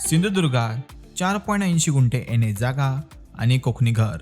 सिंधुदुर्गात 4.80 गुंठे एने जागा आणि कोकणी घर.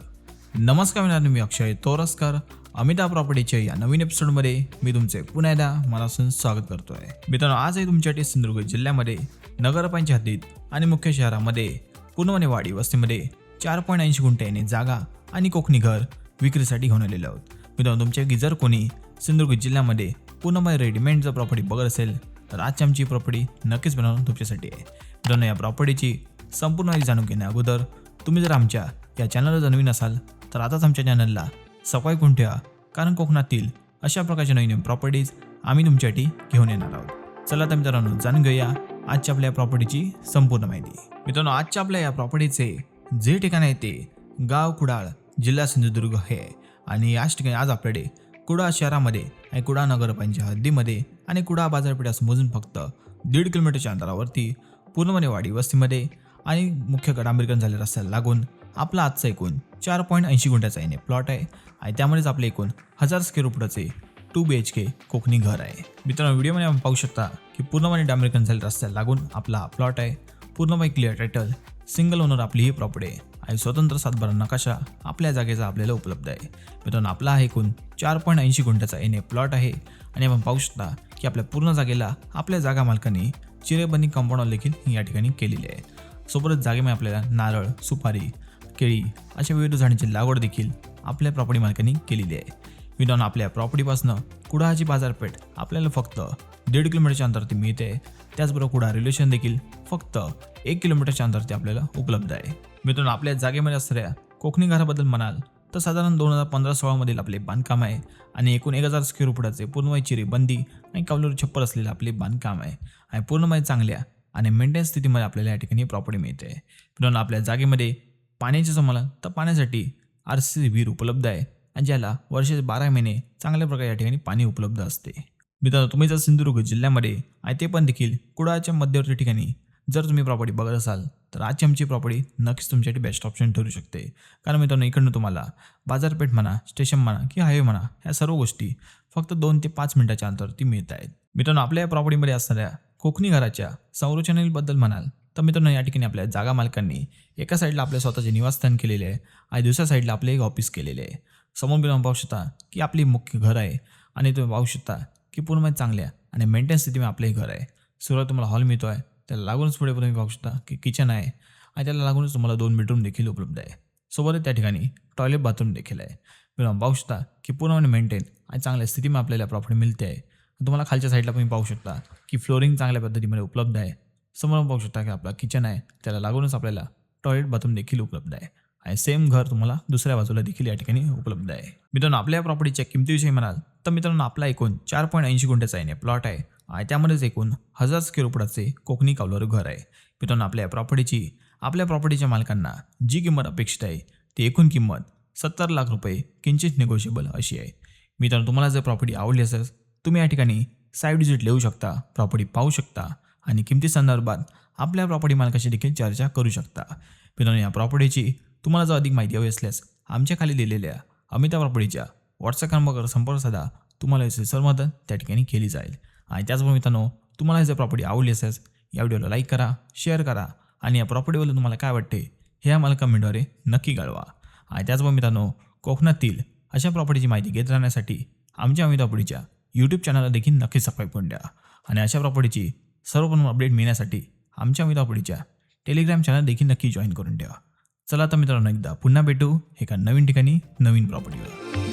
नमस्कार मित्रांनो, मी अक्षय तोरसकर. अमिता प्रॉपर्टीच्या या नवीन एपिसोडमध्ये मी तुमचे पुन्हा एकदा मनापासून स्वागत करतोय. मित्रांनो, आज आहे तुमच्यासाठी सिंधुदुर्ग जिल्ह्यामध्ये नगरपंचायत हद्दीत आणि मुख्य शहरामध्ये पूर्णवणे वाडी वस्तीमध्ये 4.80 गुंठे एने जागा आणि कोकणी घर विक्रीसाठी घेऊन आलेले आहोत. मित्रांनो, तुमच्या जर कोणी सिंधुदुर्ग जिल्ह्यामध्ये पूर्णपणे रेडीमेड जर प्रॉपर्टी बघत असेल तर आजची आमची प्रॉपर्टी नक्कीच बनवून तुमच्यासाठी आहे. मित्रांनो, या प्रॉपर्टीची संपूर्ण माहिती जाणून घेण्या अगोदर तुम्ही जर आमच्या या चॅनलवर नवीन असाल तर आताच आमच्या चॅनलला सबस्क्राईब करून ठेवा, कारण कोकणातील अशा प्रकारच्या नवीन प्रॉपर्टीज आम्ही तुमच्यासाठी घेऊन येणार आहोत. चला तर मित्रांनो, जाणून घेऊया आजच्या आपल्या प्रॉपर्टीची संपूर्ण माहिती. मित्रांनो, आजच्या आपल्या या प्रॉपर्टीचे जे ठिकाण आहे ते गाव कुडाळ, जिल्हा सिंधुदुर्ग आहे. आणि याच ठिकाणी आज आपल्याकडे कुडाळ शहरामध्ये आणि कुडाळ नगरपंचायत हद्दीमध्ये आणि कुडाळ बाजारपेठ असं मोजून फक्त 1.5 किलोमीटरच्या अंतरावरती पूर्णपणे वाडी वस्तीमध्ये आणि मुख्य आंबेडकर झाले रस्त्याला लागून आपला आजचा एकूण 4.80 गुंठ्याचा येणे प्लॉट आहे. आणि त्यामध्येच आपले एकूण 1000 स्क्वेअर फुटाचे 2 BHK कोकणी घर आहे. मित्रांनो, व्हिडिओमध्ये आपण पाहू शकता की पूर्णपणे आंबेडकर झाले रस्त्याला लागून आपला हा प्लॉट आहे. पूर्णपणे क्लिअर टायटल, सिंगल ओनर आपली ही प्रॉपर्टी आहे आणि स्वतंत्र सातबारा नकाशा आपल्या जागेचा आपल्याला उपलब्ध आहे. मित्रांनो, आपला हा एकूण 4.80 गुंठ्याचा एने प्लॉट आहे. आणि आपण पाहू शकता की आपल्या पूर्ण जागेला आपल्या जागा मालकांनी चिरेबंदी कंपाऊंड देखील या ठिकाणी केलेली आहे. सोबतच जागेमध्ये आपल्याला नारळ, सुपारी, केळी अशा विविध झाडांची लागवड देखील आपल्या प्रॉपर्टी मालकांनी केलेली आहे. मित्रांनो, आपल्या प्रॉपर्टीपासून कुडाळची बाजारपेठ आपल्याला फक्त 1.5 किलोमीटरच्या अंतरावरती मिळते. त्याचबरोबर कुडाळ रेल्वे स्टेशन देखील फक्त 1 किलोमीटरच्या अंतरावरती आपल्याला उपलब्ध आहे. मित्रांनो, आपल्या जागेमध्ये असणाऱ्या कोकणी घराबद्दल म्हणाल तर साधारण 2015-16 मधील आपले बांधकाम आहे आणि एकूण 1000 स्क्वेअर फुटाचे पूर्णपणे चिरेबंदी आणि कौलारू छप्पर असलेले आपले बांधकाम आहे. आणि पूर्णपणे चांगल्या आणि मेंटेनन्स स्थितीमध्ये आपल्याला या ठिकाणी प्रॉपर्टी मिळते. मित्रांनो, आपल्या जागेमध्ये पाण्याचे समला तर पाण्यासाठी RCC विहीर उपलब्ध आहे आणि ज्याला वर्षाचे 12 महिने चांगल्या प्रकारे या ठिकाणी पाणी उपलब्ध असते. मित्रांनो, तुम्ही जर सिंधुदुर्ग जिल्ह्यामध्ये आहे ते पण देखील कुडाळच्या मध्यवर्ती ठिकाणी जर तुम्ही प्रॉपर्टी बघत असाल तर आजची आमची प्रॉपर्टी नक्कीच तुमच्यासाठी बेस्ट ऑप्शन ठरू शकते. कारण मित्रांनो, इकडनं तुम्हाला बाजारपेठ म्हणा, स्टेशन म्हणा की हायवे म्हणा, ह्या सर्व गोष्टी फक्त 2 ते 5 मिनिटाच्या अंतरावरती मिळत आहेत. मित्रांनो, आपल्या या प्रॉपर्टीमध्ये असणाऱ्या कोकणी घराच्या संरचनेबद्दल म्हणाल तर मित्रांनो, या ठिकाणी आपल्या जागा मालकांनी एका साईडला आपल्या स्वतःचे निवासस्थान केलेले आहे आणि दुसऱ्या साईडला आपले एक ऑफिस केलेले आहे. समोर मित्रांनो पाहू शकता की आपली मुख्य घर आहे आणि तुम्ही पाहू शकता की पूर्णपणे चांगल्या आणि मेंटेनन्स स्थितीमध्ये आपले घर आहे. सुरुवात तुम्हाला हॉल मिळतो आहे, त्याला लागूनच पुढे तुम्ही पाहू शकता की किचन आहे आणि त्याला लागूनच तुम्हाला 2 बेडरूम देखील उपलब्ध आहे. सोबतच त्या ठिकाणी टॉयलेट बाथरूम देखील आहे. मित्रांनो, पाहू शकता की पूर्णपणे मेंटेन आणि चांगल्या स्थितीमध्ये आपल्याला प्रॉपर्टी मिळते आहे. तुम्हाला खालच्या साईडला तुम्ही पाहू शकता की फ्लोरिंग चांगल्या पद्धतीमध्ये उपलब्ध आहे. समोर पाहू शकता की आपला किचन आहे, त्याला लागूनच आपल्याला टॉयलेट बाथरूम देखील उपलब्ध आहे. आणि सेम घर तुम्हाला दुसऱ्या बाजूला देखील या ठिकाणी उपलब्ध आहे. मित्रांनो, आपल्या प्रॉपर्टीच्या किमतीविषयी म्हणाल तर मित्रांनो, आपला एकूण 4.80 गुंठ्याचा येणे प्लॉट आहे आणि त्यामध्येच एकूण 1000 स्क्वेअर फुटाचे कोकणी कौलारू घर आहे. मित्रांनो, आपल्या प्रॉपर्टीच्या मालकांना जी किंमत अपेक्षित आहे ती एकूण किंमत 70 लाख रुपये किंचित निगोशिएबल अशी आहे. मित्रांनो, तुम्हाला जर प्रॉपर्टी आवडली असेल तुम्ही या ठिकाणी साईट व्हिजिट लिहू शकता, प्रॉपर्टी पाहू शकता आणि किमती संदर्भात आपल्या प्रॉपर्टी मालकाशी देखील चर्चा करू शकता. मित्रांनो, या प्रॉपर्टीची तुम्हाला जर अधिक माहिती हवी असल्यास आमच्या खाली दिलेल्या अमिता प्रॉपर्टीच्या व्हॉट्सअप क्रमांकावर संपर्क साधा, तुम्हाला याची सर्व मदत त्या ठिकाणी केली जाईल. आणि त्याचबरोबर मित्रांनो, तुम्हाला जर प्रॉपर्टी आवडली असेल या व्हिडिओला लाईक करा, शेअर करा आणि या प्रॉपर्टीबद्दल तुम्हाला काय वाटते हे आम्हाला कमेंटद्वारे नक्की कळवा. आणि त्याचबरोबर मित्रांनो, कोकणातील अशा प्रॉपर्टीची माहिती घेत राहण्यासाठी आमच्या अमिता प्रॉपर्टीच्या यूट्यूब चॅनलला देखील नक्की सबस्क्राईब करून द्या. आणि अशा प्रॉपर्टीची सर्वप्रथम अपडेट मिळण्यासाठी आमच्या अमिता प्रॉपर्टीच्या टेलिग्राम चॅनल देखील नक्की जॉईन करून ठेवा. चला तर मित्रांनो, एकदा पुन्हा भेटू एका नवीन ठिकाणी नवीन प्रॉपर्टीवर.